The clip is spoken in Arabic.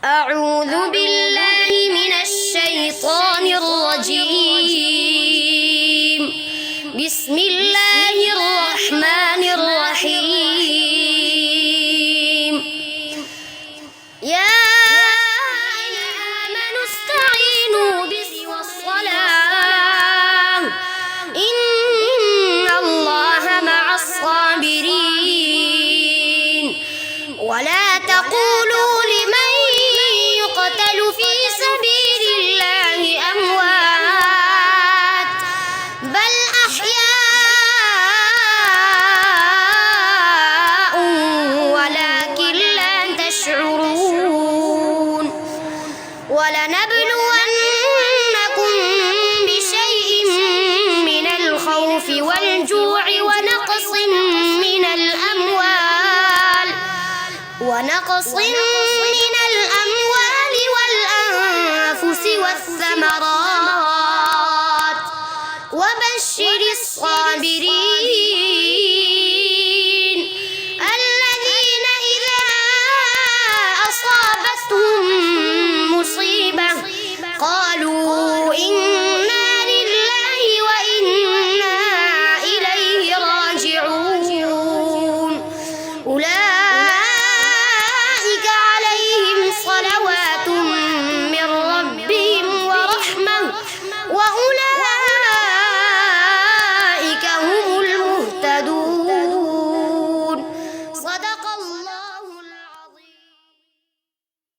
أعوذ بالله من الشيطان الرجيم. بسم الله الرحمن الرحيم. يا آمنوا استعينوا بالصبر والصلاة إن الله مع الصابرين. ولا تقولوا لمن يقتل في سبيل الله أموات بل أحياء ولكن لا تشعرون. ولنبلونكم بشيء من الخوف والجوع ونقص من